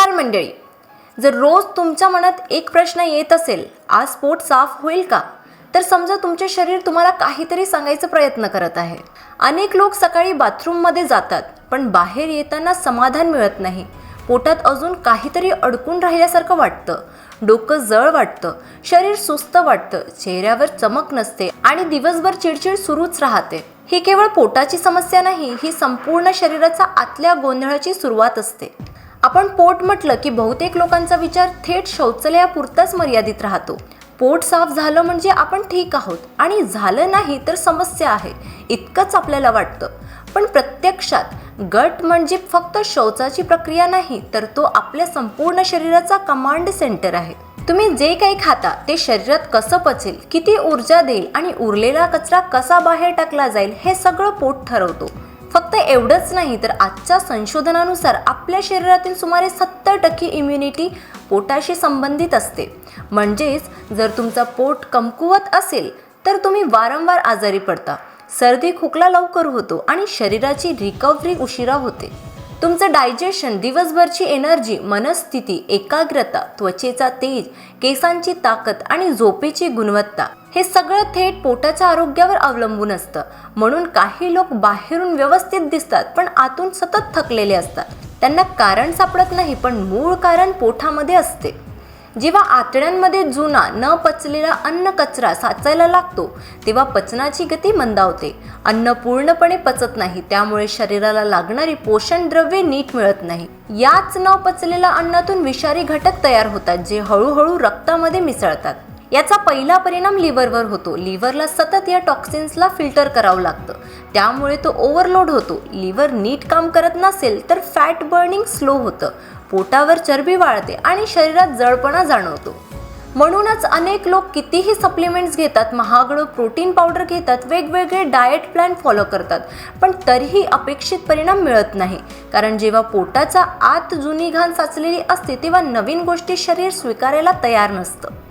नमस्कार मंडळी. जर रोज तुमच्या मनात एक प्रश्न येत असेल, आज पोट साफ होईल का, तर समजा तुमचे शरीर तुम्हाला काहीतरी सांगायचा प्रयत्न करत आहे. अनेक लोक सकाळी बाथरूममध्ये जातात, पण बाहेर येताना समाधान मिळत नाही. पोटात अजून काहीतरी अडकून राहिल्यासारखं वाटतं, डोकं जळ वाटतं, शरीर सुस्त वाटतं, चेहऱ्यावर चमक नसते आणि दिवसभर चिडचिड सुरूच राहते. ही केवळ पोटाची समस्या नाही, ही संपूर्ण शरीराचा आतल्या गोंधळाची सुरुवात असते. आपण पोट म्हटलं की बहुतेक लोकांचा विचार थेट शौचालयापुरताच मर्यादित राहतो. पोट साफ झालं म्हणजे आपण ठीक आहोत आणि झालं नाही तर समस्या आहे इतकंच आपल्याला वाटतं. पण प्रत्यक्षात गट म्हणजे फक्त शौचाची प्रक्रिया नाही, तर तो आपल्या संपूर्ण शरीराचा कमांड सेंटर आहे. तुम्ही जे काही खाता ते शरीरात कसं पचेल, किती ऊर्जा देईल आणि उरलेला कचरा कसा बाहेर टाकला जाईल हे सगळं पोट ठरवतो. फक्त एवढंच नाही, तर आजच्या संशोधनानुसार आपल्या शरीरातील सुमारे 70% इम्युनिटी पोटाशी संबंधित असते. म्हणजेच जर तुमचा पोट कमकुवत असेल तर तुम्ही वारंवार आजारी पडता, सर्दी खोकला लवकर होतो आणि शरीराची रिकव्हरी उशिरा होते. तुमचं डायजेशन, दिवसभरची एनर्जी, मनस्थिती, एकाग्रता, त्वचेचा तेज, केसांची ताकद आणि झोपेची गुणवत्ता हे सगळं थेट पोटाच्या आरोग्यावर अवलंबून असतं. म्हणून काही लोक बाहेरून व्यवस्थित दिसतात पण आतून सतत थकलेले असतात. त्यांना कारण सापडत नाही, पण मूळ कारण पोटामध्ये असते. जेव्हा आतड्यांमध्ये जुना न पचलेला अन्न कचरा साचायला लागतो तेव्हा पचनाची गती मंदावते. अन्न पूर्णपणे पचत नाही, त्यामुळे शरीराला लागणारी पोषण द्रव्ये नीट मिळत नाही. याच न पचलेल्या अन्नातून विषारी घटक तयार होतात, जे हळूहळू रक्तामध्ये मिसळतात. याचा पहिला परिणाम लिव्हरवर होतो. लिव्हरला सतत या टॉक्सिन्सला फिल्टर करावं लागतं, त्यामुळे तो ओव्हरलोड होतो. लिव्हर नीट काम करत नसेल तर फॅट बर्निंग स्लो होतं, पोटावर चरबी वाढते आणि शरीरात जळपणा जाणवतो. म्हणूनच अनेक लोक कितीही सप्लिमेंट्स घेतात, महागडं प्रोटीन पावडर घेतात, वेगवेगळे डाएट प्लॅन फॉलो करतात, पण तरीही अपेक्षित परिणाम मिळत नाही. कारण जेव्हा पोटाच्या आत जुनी घाण साचलेली असते तेव्हा नवीन गोष्टी शरीर स्वीकारायला तयार नसतं.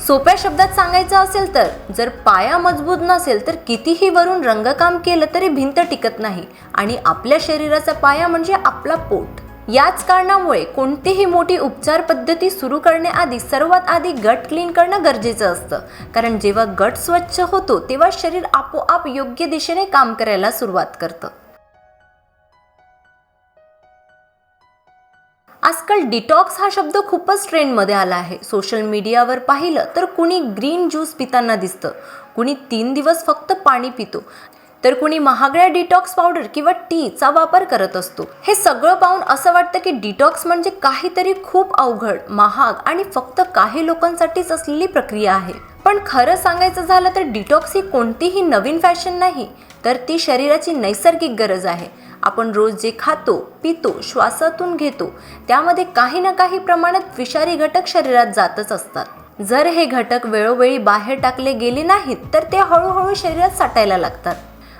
सोप्या शब्दात सांगायचं असेल तर जर पाया मजबूत नसेल तर कितीही वरून रंगकाम केलं तरी भिंत टिकत नाही. आणि आपल्या शरीराचा पाया म्हणजे आपला पोट. याच कारणामुळे कोणतीही मोठी उपचार पद्धती सुरू करण्याआधी सर्वात आधी गट क्लीन करणं गरजेचं असतं. कारण जेव्हा गट स्वच्छ होतो तेव्हा शरीर आपोआप योग्य दिशेने काम करायला सुरुवात करतं. आजकाल डिटॉक्स हा शब्द खूपच ट्रेंडमध्ये आला आहे. सोशल मीडियावर पाहिलं तर कुणी ग्रीन ज्यूस पिताना दिसतं, कुणी 3 दिवस फक्त पाणी पितो, तर कुणी महागड्या डिटॉक्स पावडर किंवा टीचा वापर करत असतो. हे सगळं पाहून असं वाटतं की डिटॉक्स म्हणजे काहीतरी खूप अवघड, महाग आणि फक्त काही लोकांसाठीच असलेली प्रक्रिया आहे. पण खरं सांगायचं झालं तर डिटॉक्स ही कोणतीही नवीन फॅशन नाही, तर ती शरीराची नैसर्गिक गरज आहे. आपण रोज जे खातो, पितो, श्वासातून घेतो त्यामध्ये काही ना काही प्रमाणात विषारी घटक शरीरात जातच असतात. जर हे घटक वेळोवेळी बाहेर टाकले गेले नाहीत तर ते हळूहळू शरीरात साठायला लागतात.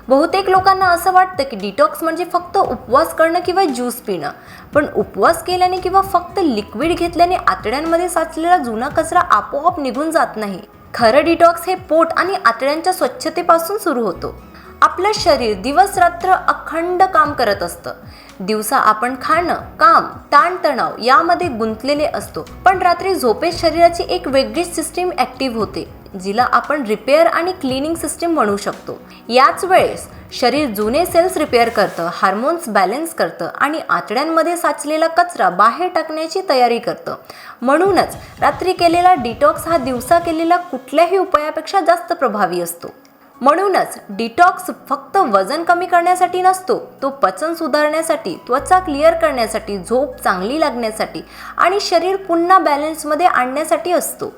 बहुतेक लोकांना असं वाटतं की डिटॉक्स म्हणजे फक्त उपवास करणं किंवा ज्यूस पिणं. पण उपवास केल्याने किंवा फक्त लिक्विड घेतल्याने आतड्यांमध्ये साचलेला जुना कचरा आपोआप निघून जात नाही. खरं डिटॉक्स हे पोट आणि आतड्यांच्या स्वच्छतेपासून सुरू होतो. आपलं शरीर दिवस रात्र अखंड काम करत असतं. दिवसा आपण खाणं, काम, ताणतणाव यामध्ये गुंतलेले असतो, पण रात्री झोपेत शरीराची एक वेगळीच सिस्टीम ॲक्टिव्ह होते, जिला आपण रिपेअर आणि क्लिनिंग सिस्टीम म्हणू शकतो. याच वेळेस शरीर जुने सेल्स रिपेअर करतं, हार्मोन्स बॅलन्स करतं आणि आतड्यांमध्ये साचलेला कचरा बाहेर टाकण्याची तयारी करतं. म्हणूनच रात्री केलेला डिटॉक्स हा दिवसा केलेल्या कुठल्याही उपायापेक्षा जास्त प्रभावी असतो. म्हणूनच डिटॉक्स फक्त वजन कमी करण्यासाठी नसतो, तो पचन सुधारण्यासाठी, त्वचा क्लिअर करण्यासाठी, झोप चांगली लागण्यासाठी आणि शरीर पुन्हा बॅलन्समध्ये आणण्यासाठी असतो.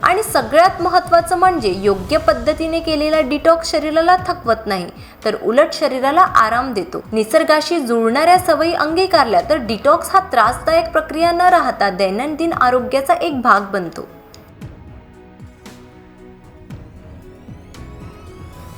आणि सगळ्यात महत्त्वाचं म्हणजे योग्य पद्धतीने केलेला डिटॉक्स शरीराला थकवत नाही, तर उलट शरीराला आराम देतो. निसर्गाशी जुळणाऱ्या सवयी अंगीकारल्या तर डिटॉक्स हा त्रासदायक प्रक्रिया न राहता दैनंदिन आरोग्याचा एक भाग बनतो.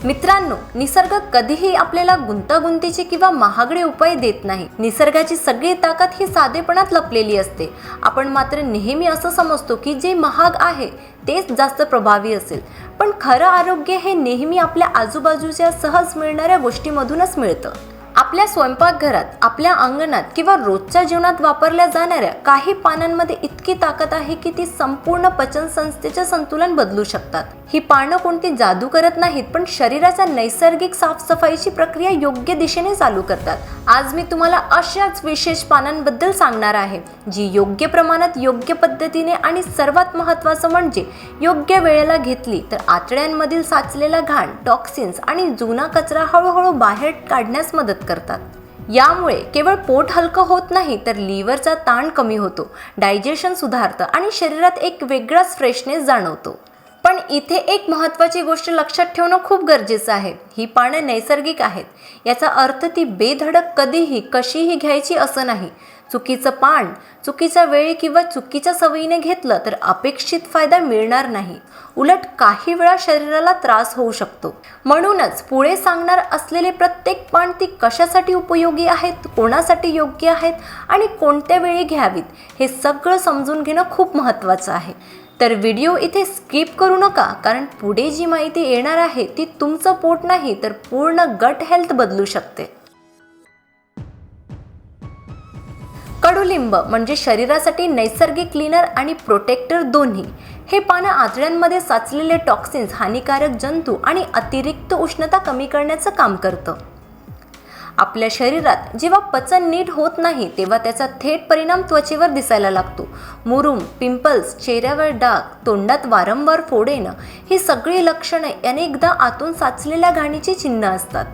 मित्रांनो, निसर्ग कधीही आपल्याला गुंतागुंतीचे किंवा महागडे उपाय देत नाही. निसर्गाची सगळी ताकद ही साधेपणात लपलेली असते. आपण मात्र नेहमी असं समजतो की जे महाग आहे तेच जास्त प्रभावी असेल, पण खरं आरोग्य हे नेहमी आपल्या आजूबाजूच्या सहज मिळणाऱ्या गोष्टीमधूनच मिळतं. आपल्या स्वयंपाकघरात, आपल्या अंगणात किंवा रोजच्या जीवनात वापरल्या जाणाऱ्या काही पानांमध्ये इतकी ताकद आहे की ती संपूर्ण पचन संस्थेचे संतुलन बदलू शकतात. ही पानं कोणती जादू करत नाहीत, पण शरीराच्या नैसर्गिक साफसफाईची प्रक्रिया योग्य दिशेने चालू करतात. आज मी तुम्हाला अशाच विशेष पानांबद्दल सांगणार आहे जी योग्य प्रमाणात, योग्य पद्धतीने आणि सर्वात महत्त्वाचं म्हणजे योग्य वेळेला घेतली तर आतड्यांमधील साचलेला घाण, टॉक्सिन्स आणि जुना कचरा हळूहळू बाहेर काढण्यास मदत करतात. यामुळे केवळ पोट हलकं होत नाही तर लिव्हरचा ताण कमी होतो, डायजेशन सुधारतं आणि शरीरात एक वेगळाच फ्रेशनेस जाणवतो. पण इथे एक महत्त्वाची गोष्ट लक्षात ठेवणं खूप गरजेचं आहे. ही पानं नैसर्गिक आहेत. याचा अर्थ ती बेधडक कधीही कशीही घ्यायची असं नाही. चुकीचं पान चुकीच्या वेळी किंवा चुकीच्या सवयीने घेतलं तर अपेक्षित फायदा मिळणार नाही. उलट काही वेळा शरीराला त्रास होऊ शकतो. म्हणूनच पुढे सांगणार असलेले प्रत्येक पान ती कशासाठी उपयोगी आहेत, कोणासाठी योग्य आहेत आणि कोणत्या वेळी घ्यावीत हे सगळं समजून घेणं खूप महत्त्वाचं आहे. तर व्हिडिओ इथे स्किप करू नका, कारण पुढे जी माहिती येणार आहे ती तुमचं पोट नाही तर पूर्ण गट हेल्थ बदलू शकते. कडुलिंब म्हणजे शरीरासाठी नैसर्गिक क्लीनर आणि प्रोटेक्टर दोन्ही. हे पानं आतड्यांमध्ये साचलेले टॉक्सिन्स, हानिकारक जंतू आणि अतिरिक्त उष्णता कमी करण्याचं काम करतं. आपल्या शरीरात जेव्हा पचन नीट होत नाही तेव्हा त्याचा थेट परिणाम त्वचेवर दिसायला लागतो. मुरूम, पिंपल्स, चेहऱ्यावर डाग, तोंडात वारंवार फोड येणं ही सगळी लक्षणे अनेकदा आतून साचलेल्या घाणीची चिन्ह असतात.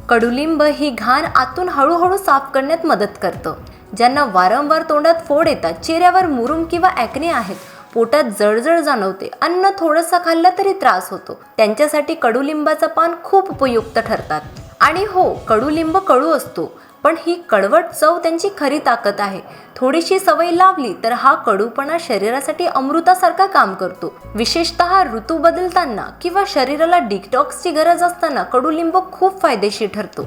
कडुलिंब ही घाण आतून हळूहळू साफ करण्यात मदत करतं. ज्यांना वारंवार तोंडात फोड येतात, चेहऱ्यावर मुरूम किंवा ॲक्ने आहेत, पोटात जळजळ जाणवते, अन्न थोडंसं खाल्लं तरी त्रास होतो, त्यांच्यासाठी कडुलिंबाचं पान खूप उपयुक्त ठरतात. आणि हो, कडुलिंब कडू असतो, पण ही कडवट चव त्यांची खरी ताकद आहे. थोडीशी सवय लावली तर हा कडूपणा शरीरासाठी अमृतासारखा काम करतो. विशेषतः ऋतू बदलताना किंवा शरीराला डिटॉक्सची गरज असताना कडुलिंब खूप फायदेशीर ठरतो.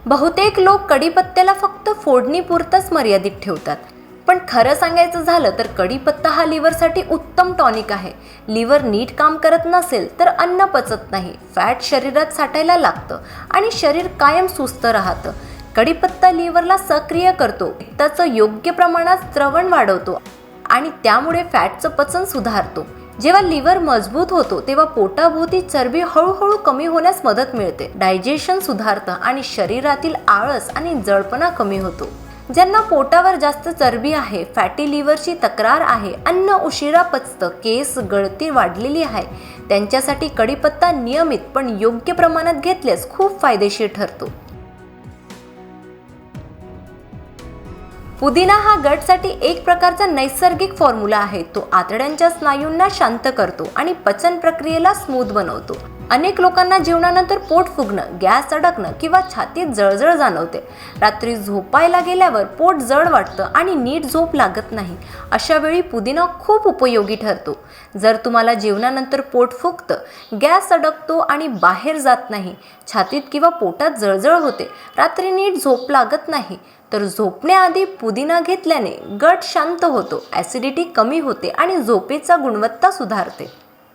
बहुतेक लोक कढीपत्त्याला फक्त फोडणीपुरतंच मर्यादित ठेवतात. पण खरं सांगायचं झालं तर कढीपत्ता हा लिव्हरसाठी उत्तम टॉनिक आहे. लिव्हर नीट काम करत नसेल तर अन्न पचत नाही, फॅट शरीरात साठायला लागतं आणि शरीर कायम सुस्त राहतं. कढीपत्ता लिव्हरला सक्रिय करतो, पित्ताचं योग्य प्रमाणात स्रवण वाढवतो आणि त्यामुळे फॅटचं पचन सुधारतो. जेव्हा लिव्हर मजबूत होतो तेव्हा पोटाभोवती चरबी हळूहळू कमी होण्यास मदत मिळते, डायजेशन सुधारतं आणि शरीरातील आळस आणि जळपणा कमी होतो. ज्यांना पोटावर जास्त चरबी आहे, फॅटी लिव्हरची तक्रार आहे, अन्न उशिरा पचतं, केस गळती वाढलेली आहे, त्यांच्यासाठी कढीपत्ता नियमित पण योग्य प्रमाणात घेतल्यास खूप फायदेशीर ठरतो. पुदिना हा गटसाठी एक प्रकारचा नैसर्गिक फॉर्म्युला आहे. तो आतड्यांच्या स्नायूंना शांत करतो आणि पचन प्रक्रियेला स्मूथ बनवतो. अनेक लोकांना जेवणानंतर पोट फुगणं, गॅस अडकणं किंवा छातीत जळजळ जाणवते. रात्री झोपायला गेल्यावर पोट जड वाटतं आणि नीट झोप लागत नाही. अशा वेळी पुदिना खूप उपयोगी ठरतो. जर तुम्हाला जेवणानंतर पोट फुगतं, गॅस अडकतो आणि बाहेर जात नाही, छातीत किंवा पोटात जळजळ होते, रात्री नीट झोप लागत नाही, तर झोपण्याआधी पुदिना घेतल्याने गट शांत होतो, ॲसिडिटी कमी होते आणि झोपेचा गुणवत्ता सुधारते.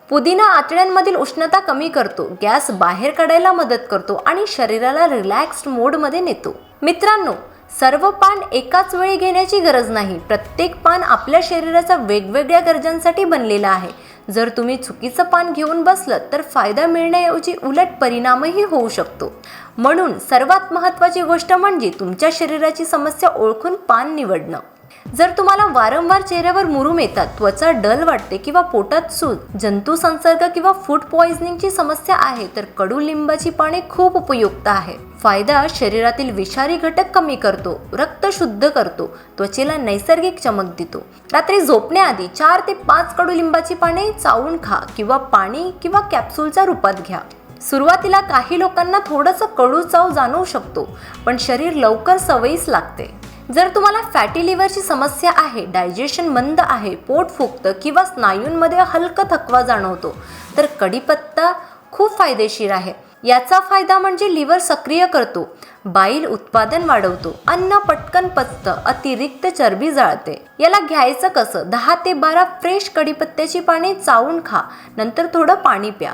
पुदिना आतड्यांमधील उष्णता कमी करतो, गॅस बाहेर काढायला मदत करतो आणि शरीराला रिलॅक्स्ड मोडमध्ये नेतो. मित्रांनो, सर्व पान एकाच वेळी घेण्याची गरज नाही. प्रत्येक पान आपल्या शरीराच्या वेगवेगळ्या गरजांसाठी बनलेलं आहे. जर तुम्ही चुकीचं पान घेऊन बसलं तर फायदा मिळण्याऐवजी उलट परिणामही होऊ शकतो. म्हणून सर्वात महत्त्वाची गोष्ट म्हणजे तुमच्या शरीराची समस्या ओळखून पान निवडणं. जर तुम्हाला वारंवार चेहऱ्यावर मुरूम येतात, त्वचा डल वाटते किंवा पोटात सूज, जंतू संसर्ग किंवा फूड पॉइझनिंगची समस्या आहे तर कडुलिंबाची पाने खूप उपयुक्त आहे. फायदा शरीरातील विषारी घटक कमी करतो, रक्त शुद्ध करतो, त्वचेला नैसर्गिक चमक देतो. रात्री झोपण्याआधी 4 ते 5 कडुलिंबाची पाने चावून खा किंवा पाणी किंवा कॅप्सूलच्या रूपात घ्या. सुरुवातीला काही लोकांना थोडंसं कडू चव जाणवू शकतो, पण शरीर लवकर सवयीस लागते. जर तुम्हाला फॅटी लिव्हरची समस्या आहे, डायजेशन मंद आहे, पोट फुगतं किंवा स्नायूंमध्ये हलका थकवा जाणवतो तर कढीपत्ता खूप फायदेशीर आहे. याचा फायदा म्हणजे लिव्हर सक्रिय करतो, बाईल उत्पादन वाढवतो, अन्न पटकन पचतं, अतिरिक्त चरबी जाळते. याला घ्यायचं कसं? 10 ते 12 फ्रेश कढीपत्त्याची पाने चावून खा, नंतर थोडं पाणी प्या.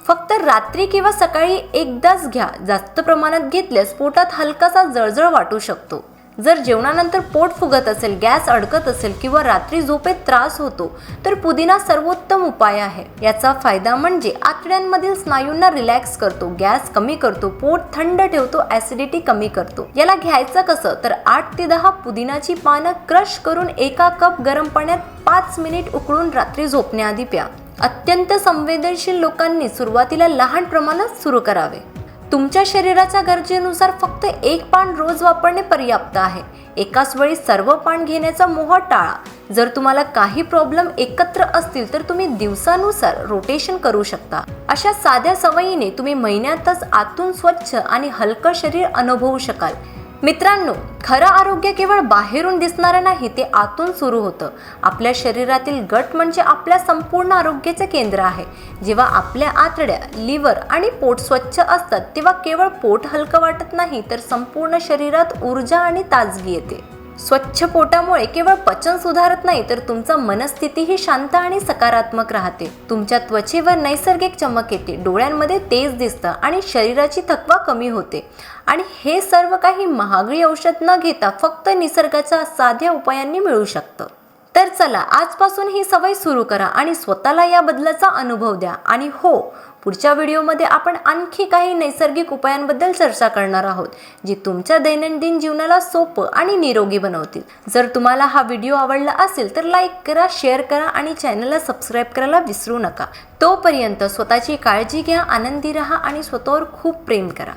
फक्त रात्री किंवा सकाळी एकदाच घ्या. जास्त प्रमाणात घेतल्यास पोटात हलकासा जळजळ वाटू शकतो. जर जेवणानंतर पोट फुगत असेल, गॅस अडकत असेल किंवा रात्री झोपेत त्रास होतो तर पुदिना सर्वोत्तम उपाय आहे. याचा फायदा म्हणजे आतड्यांमधील स्नायूंना रिलॅक्स करतो, गॅस कमी करतो, पोट थंड ठेवतो, ॲसिडिटी कमी करतो. याला घ्यायचं कसं तर 8 ते 10 पुदिनाची पानं क्रश करून एका कप गरम पाण्यात 5 मिनिट उकळून रात्री झोपण्याआधी प्या. अत्यंत संवेदनशील लोकांनी सुरुवातीला लहान प्रमाणात सुरू करावे. तुमच्या शरीराच्या गरजेनुसार फक्त एक पान रोज वापरणे पर्याप्त आहे. एकाच वेळी सर्व पान घेण्याचा मोह टाळा. जर तुम्हाला काही प्रॉब्लेम एकत्र असतील तर तुम्ही दिवसानुसार रोटेशन करू शकता. अशा साध्या सवयीने तुम्ही महिन्यातच आतून स्वच्छ आणि हलकं शरीर अनुभवू शकाल. मित्रांनो, खरं आरोग्य केवळ बाहेरून दिसणारं नाही, ते आतून सुरू होतं. आपल्या शरीरातील गट म्हणजे आपल्या संपूर्ण आरोग्याचे केंद्र आहे. जेव्हा आपल्या आतड्या, लिव्हर आणि पोट स्वच्छ असतात तेव्हा केवळ पोट हलकं वाटत नाही तर संपूर्ण शरीरात ऊर्जा आणि ताजगी येते. स्वच्छ पोटामुळे केवळ पचन सुधारत नाही तर तुमचा मनस्थितीही शांत आणि सकारात्मक राहते. तुमच्या त्वचेवर नैसर्गिक चमक येते, डोळ्यांमध्ये तेज दिसतं आणि शरीराची थकवा कमी होते. आणि हे सर्व काही महागडी औषध न घेता फक्त निसर्गाच्या साध्या उपायांनी मिळू शकतं. तर चला, आजपासून ही सवय सुरू करा आणि स्वतःला या बदलाचा अनुभव द्या. आणि हो, पुढच्या व्हिडिओमध्ये आपण आणखी काही नैसर्गिक उपायांबद्दल चर्चा करणार आहोत जे तुमच्या दैनंदिन जीवनाला सोपं आणि निरोगी बनवतील. जर तुम्हाला हा व्हिडिओ आवडला असेल तर लाईक करा, शेअर करा आणि चॅनलला सबस्क्राईब करायला विसरू नका. तोपर्यंत स्वतःची काळजी घ्या, आनंदी राहा आणि स्वतःवर खूप प्रेम करा.